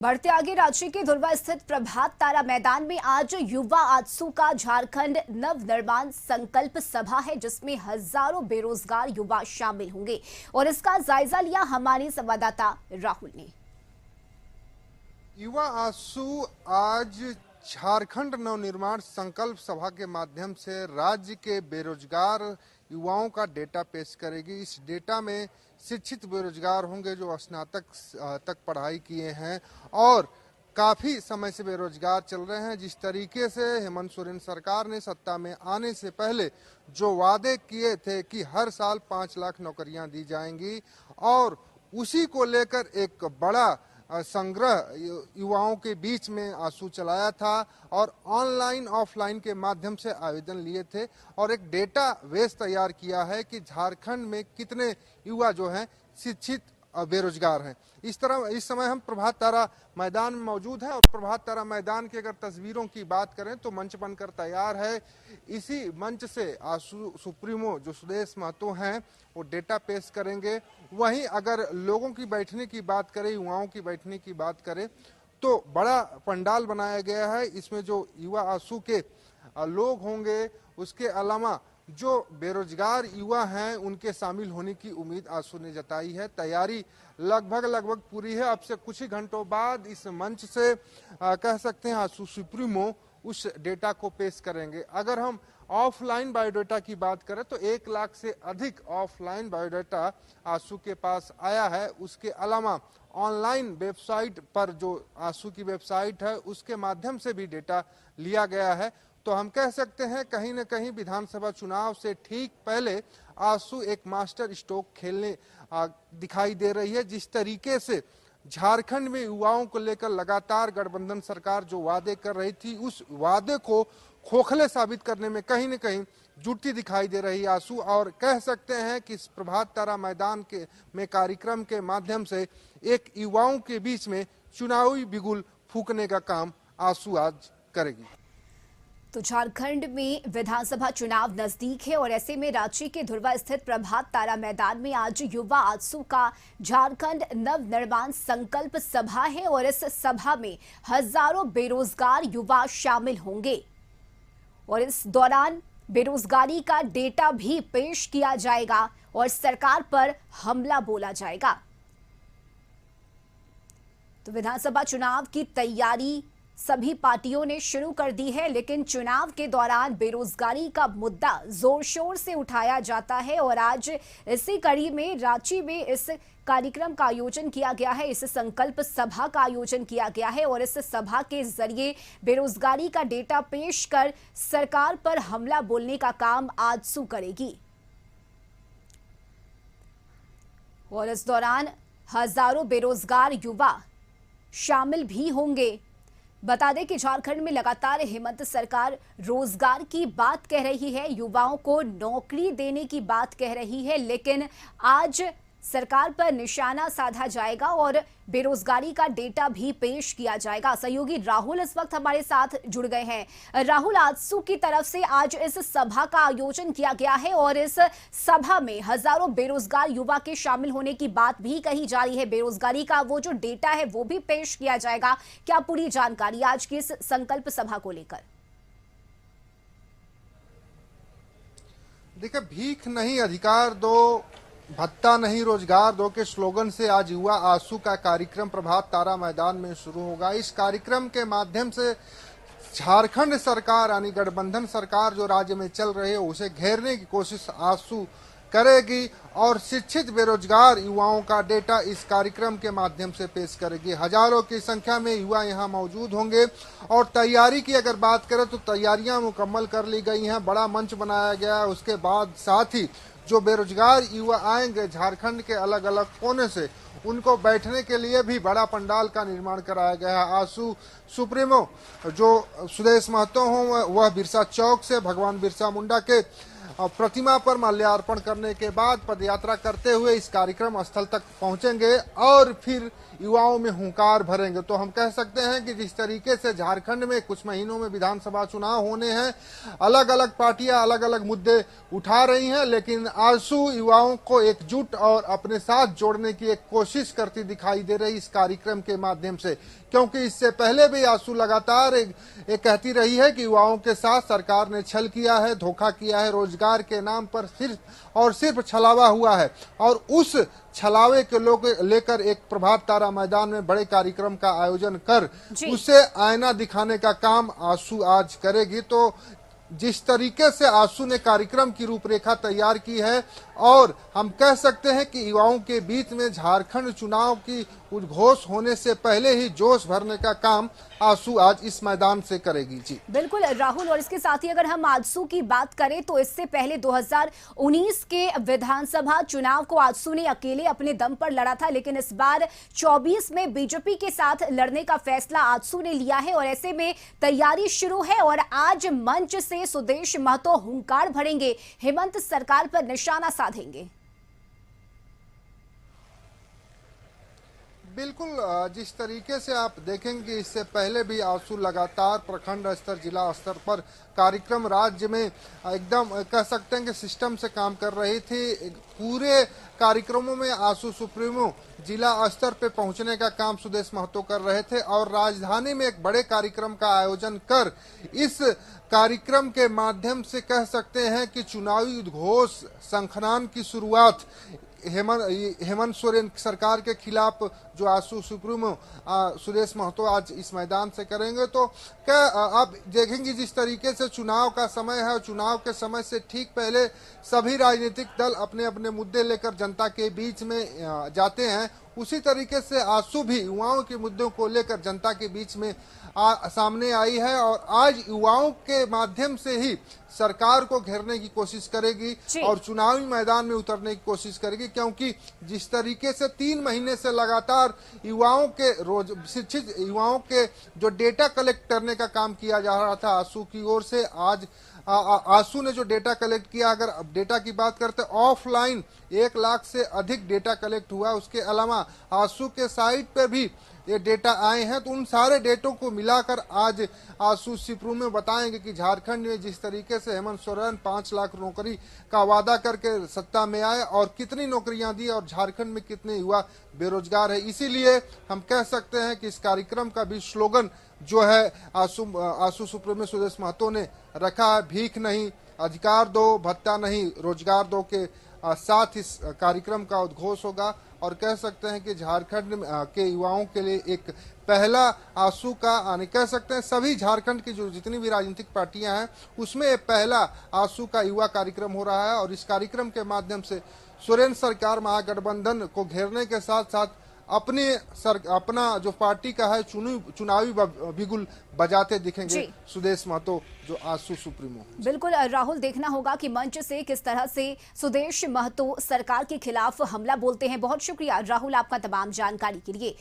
बढ़ते आगे, रांची के धुर्वा स्थित प्रभात तारा मैदान में आज युवा आजसू का झारखंड नव निर्माण संकल्प सभा है, जिसमें हजारों बेरोजगार युवा शामिल होंगे और इसका जायजा लिया हमारे संवाददाता राहुल ने। युवा आजसू आज झारखंड नवनिर्माण संकल्प सभा के माध्यम से राज्य के बेरोजगार युवाओं का डेटा पेश करेगी। इस डेटा में शिक्षित बेरोजगार होंगे जो स्नातक तक पढ़ाई किए हैं और काफी समय से बेरोजगार चल रहे हैं। जिस तरीके से हेमंत सोरेन सरकार ने सत्ता में आने से पहले जो वादे किए थे कि हर साल 5 लाख नौकरियां दी जाएंगी और उसी को लेकर एक बड़ा संग्रह युवाओं के बीच में आंसू चलाया था और ऑनलाइन ऑफलाइन के माध्यम से आवेदन लिए थे और एक डेटा बेस तैयार किया है कि झारखंड में कितने युवा जो हैं शिक्षित बेरोजगार हैं। इस समय हम प्रभात तारा मैदान में मौजूद हैं और प्रभात तारा मैदान की अगर तस्वीरों की बात करें तो मंच बनकर तैयार है। इसी मंच से आजसू सुप्रीमो जो सुदेश महतो हैं वो डेटा पेश करेंगे। वहीं अगर लोगों की बैठने की बात करें, युवाओं की बैठने की बात करें तो बड़ा पंडाल बनाया गया है। इसमें जो युवा आजसू के लोग होंगे, उसके अलावा जो बेरोजगार युवा हैं उनके शामिल होने की उम्मीद आजसू ने जताई है। तैयारी लगभग पूरी है। अब से कुछ ही घंटों बाद इस मंच से कह सकते हैं आजसू सुप्रीमो उस डेटा को पेश करेंगे। अगर हम ऑफलाइन बायोडाटा की बात करें तो 1 लाख से अधिक ऑफलाइन बायोडाटा आजसू के पास आया है। उसके अलावा ऑनलाइन वेबसाइट पर जो आजसू की वेबसाइट है उसके माध्यम से भी डेटा लिया गया है। तो हम कह सकते हैं कहीं न कहीं विधानसभा चुनाव से ठीक पहले आजसू एक मास्टर स्ट्रोक खेलने दिखाई दे रही है। जिस तरीके से झारखंड में युवाओं को लेकर लगातार गठबंधन सरकार जो वादे कर रही थी, उस वादे को खोखले साबित करने में कहीं न कहीं जुटती दिखाई दे रही है आजसू। और कह सकते हैं कि इस प्रभात तारा मैदान में कार्यक्रम के माध्यम से एक युवाओं के बीच में चुनावी बिगुल फूकने का काम आजसू आज करेगी। तो झारखंड में विधानसभा चुनाव नजदीक है और ऐसे में रांची के धुर्वा स्थित प्रभात तारा मैदान में आज युवा आजसू का झारखंड नव निर्माण संकल्प सभा है और इस सभा में हजारों बेरोजगार युवा शामिल होंगे और इस दौरान बेरोजगारी का डेटा भी पेश किया जाएगा और सरकार पर हमला बोला जाएगा। तो विधानसभा चुनाव की तैयारी सभी पार्टियों ने शुरू कर दी है, लेकिन चुनाव के दौरान बेरोजगारी का मुद्दा जोर शोर से उठाया जाता है और आज इसी कड़ी में रांची में इस कार्यक्रम का आयोजन किया गया है। इस संकल्प सभा का आयोजन किया गया है और इस सभा के जरिए बेरोजगारी का डेटा पेश कर सरकार पर हमला बोलने का काम आजसू करेगी और इस दौरान हजारों बेरोजगार युवा शामिल भी होंगे। बता दें कि झारखंड में लगातार हेमंत सरकार रोजगार की बात कह रही है, युवाओं को नौकरी देने की बात कह रही है, लेकिन आज सरकार पर निशाना साधा जाएगा और बेरोजगारी का डेटा भी पेश किया जाएगा। सहयोगी राहुल इस वक्त हमारे साथ जुड़ गए हैं। राहुल, आजसू की तरफ से आज इस सभा का आयोजन किया गया है और इस सभा में हजारों बेरोजगार युवा के शामिल होने की बात भी कही जा रही है। बेरोजगारी का वो जो डेटा है वो भी पेश किया जाएगा। क्या पूरी जानकारी आज की इस संकल्प सभा को लेकर? देखिए, भीख नहीं अधिकार दो, भत्ता नहीं रोजगार दो के स्लोगन से आज युवा आजसू का कार्यक्रम प्रभात तारा मैदान में शुरू होगा। इस कार्यक्रम के माध्यम से झारखंड सरकार यानी गठबंधन सरकार जो राज्य में चल रही है उसे घेरने की कोशिश आजसू करेगी और शिक्षित बेरोजगार युवाओं का डेटा इस कार्यक्रम के माध्यम से पेश करेगी। हजारों की संख्या में युवा यहां मौजूद होंगे और तैयारी की अगर बात करें तो तैयारियां मुकम्मल कर ली गई हैं। बड़ा मंच बनाया गया है। उसके बाद साथ ही जो बेरोजगार युवा आएंगे झारखंड के अलग अलग कोने से, उनको बैठने के लिए भी बड़ा पंडाल का निर्माण कराया गया है। आजसू सुप्रीमो जो सुदेश महतो हों वह बिरसा चौक से भगवान बिरसा मुंडा के प्रतिमा पर माल्यार्पण करने के बाद पदयात्रा करते हुए इस कार्यक्रम स्थल तक पहुंचेंगे और फिर युवाओं में हुंकार भरेंगे। तो हम कह सकते हैं कि जिस तरीके से झारखंड में कुछ महीनों में विधानसभा चुनाव होने हैं, अलग अलग पार्टियां अलग अलग मुद्दे उठा रही हैं, लेकिन आजसू युवाओं को एकजुट और अपने साथ जोड़ने की एक कोशिश करती दिखाई दे रही इस कार्यक्रम के माध्यम से। क्योंकि इससे पहले भी आजसू लगातार एक कहती रही है कि युवाओं के साथ सरकार ने छल किया है, धोखा किया है, रोजगार के नाम पर सिर्फ और सिर्फ छलावा हुआ है। और उस छलावे के लोग लेकर एक प्रभात तारा मैदान में बड़े कार्यक्रम का आयोजन कर उसे आईना दिखाने का काम आजसू आज करेगी। तो जिस तरीके से आजसू ने कार्यक्रम की रूपरेखा तैयार की है और हम कह सकते हैं कि युवाओं के बीच में झारखंड चुनाव की उद्घोष होने से पहले ही जोश भरने का काम आजसू आज इस मैदान से करेगी। जी बिल्कुल राहुल, और इसके साथ ही अगर हम आजसू की बात करें तो इससे पहले 2019 के विधानसभा चुनाव को आजसू ने अकेले अपने दम पर लड़ा था, लेकिन इस बार 24 में बीजेपी के साथ लड़ने का फैसला आजसू ने लिया है और ऐसे में तैयारी शुरू है और आज मंच से सुदेश महतो हुंकार भरेंगे, हेमंत सरकार पर निशाना साधेंगे। बिल्कुल, जिस तरीके से आप देखेंगे इससे पहले भी आजसू लगातार प्रखंड स्तर जिला स्तर पर कार्यक्रम राज्य में एकदम कह सकते हैं कि सिस्टम से काम कर रही थी। पूरे कार्यक्रमों में आजसू सुप्रीमो जिला स्तर पे पहुंचने का काम सुदेश महतो कर रहे थे और राजधानी में एक बड़े कार्यक्रम का आयोजन कर इस कार्यक्रम के माध्यम से कह सकते हैं कि चुनावी उद्घोष शंखनाद की शुरुआत हेमंत सोरेन सरकार के खिलाफ जो आजसू सुप्रीमो सुदेश महतो आज इस मैदान से करेंगे। तो क्या आप देखेंगे जिस तरीके से चुनाव का समय है, चुनाव के समय से ठीक पहले सभी राजनीतिक दल अपने अपने मुद्दे लेकर जनता के बीच में जाते हैं, उसी तरीके से आजसू भी युवाओं के मुद्दों को लेकर जनता के बीच में सामने आई है और आज युवाओं के माध्यम से ही सरकार को घेरने की कोशिश करेगी और चुनावी मैदान में उतरने की कोशिश करेगी। क्योंकि जिस तरीके से 3 महीने से लगातार युवाओं के शिक्षित युवाओं के जो डेटा कलेक्ट करने का काम किया जा रहा था आजसू की ओर से, आज आजसू ने जो डेटा कलेक्ट किया, अगर डेटा की बात करते ऑफलाइन 1 लाख से अधिक डेटा कलेक्ट हुआ। उसके अलावा आजसू के साइट पे भी ये डेटा आए हैं, तो उन सारे डेटों को मिलाकर आज आजसू सुप्रीमो में बताएंगे कि झारखंड में जिस तरीके से हेमंत सोरेन 5 लाख नौकरी का वादा करके सत्ता में आए और कितनी नौकरियां दी और झारखंड में कितने युवा बेरोजगार है। इसीलिए हम कह सकते हैं कि इस कार्यक्रम का भी स्लोगन जो है आजसू सुप्रीमो सुदेश महतो ने रखा है, भीख नहीं अधिकार दो, भत्ता नहीं रोजगार दो के साथ इस कार्यक्रम का उद्घोष होगा। और कह सकते हैं कि झारखंड के युवाओं के लिए एक पहला आजसू का कह सकते हैं सभी झारखंड की जो जितनी भी राजनीतिक पार्टियां हैं उसमें पहला आजसू का युवा कार्यक्रम हो रहा है और इस कार्यक्रम के माध्यम से सोरेन सरकार महागठबंधन को घेरने के साथ साथ अपना जो पार्टी का है चुनावी बिगुल बजाते दिखेंगे सुदेश महतो जो आजसू सुप्रीमो। बिल्कुल राहुल, देखना होगा कि मंच से किस तरह से सुदेश महतो सरकार के खिलाफ हमला बोलते हैं। बहुत शुक्रिया राहुल आपका तमाम जानकारी के लिए।